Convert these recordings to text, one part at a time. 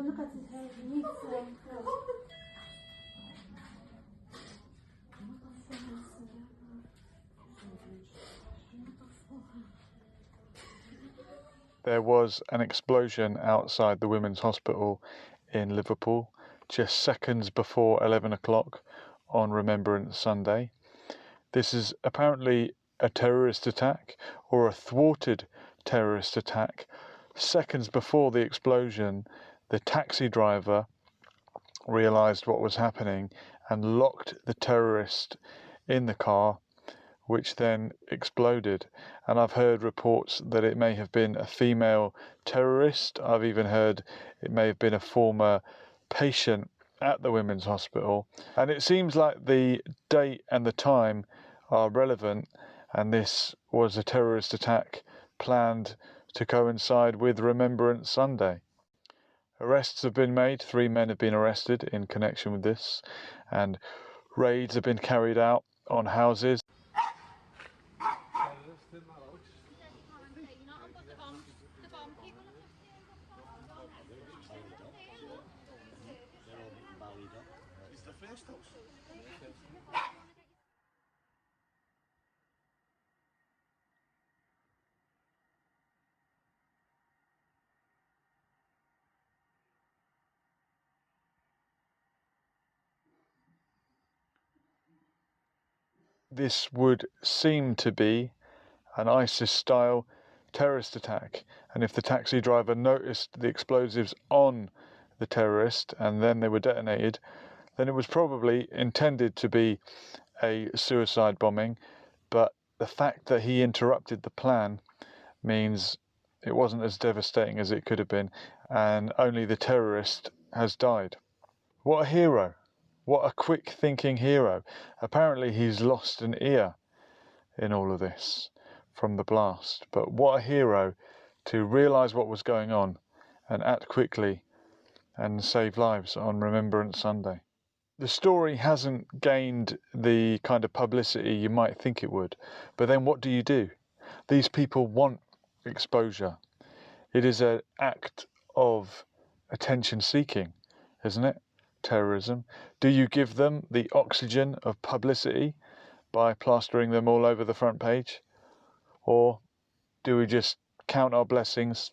look at his hair. He needs There was an explosion outside the women's hospital in Liverpool just seconds before 11 o'clock on Remembrance Sunday. This is apparently a terrorist attack or a thwarted terrorist attack. Seconds before the explosion, the taxi driver realised what was happening and locked the terrorist in the car, which then exploded. And I've heard reports that it may have been a female terrorist. I've even heard it may have been a former patient at the women's hospital. And it seems like the date and the time are relevant, and this was a terrorist attack planned to coincide with Remembrance Sunday. Arrests have been made. 3 men have been arrested in connection with this, and raids have been carried out on houses. This would seem to be an ISIS-style terrorist attack, and if the taxi driver noticed the explosives on the terrorist and then they were detonated, then it was probably intended to be a suicide bombing. But the fact that he interrupted the plan means it wasn't as devastating as it could have been, and only the terrorist has died. What a hero! What a quick thinking hero. Apparently he's lost an ear in all of this from the blast, but what a hero to realise what was going on and act quickly and save lives on Remembrance Sunday. The story hasn't gained the kind of publicity you might think it would, but then what do? These people want exposure. It is an act of attention seeking, isn't it? Terrorism. Do you give them the oxygen of publicity by plastering them all over the front page? Or do we just count our blessings,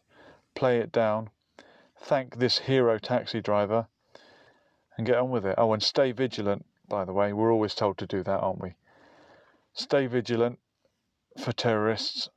play it down, thank this hero taxi driver and get on with it? Oh, and stay vigilant, by the way. We're always told to do that, aren't we? Stay vigilant for terrorists.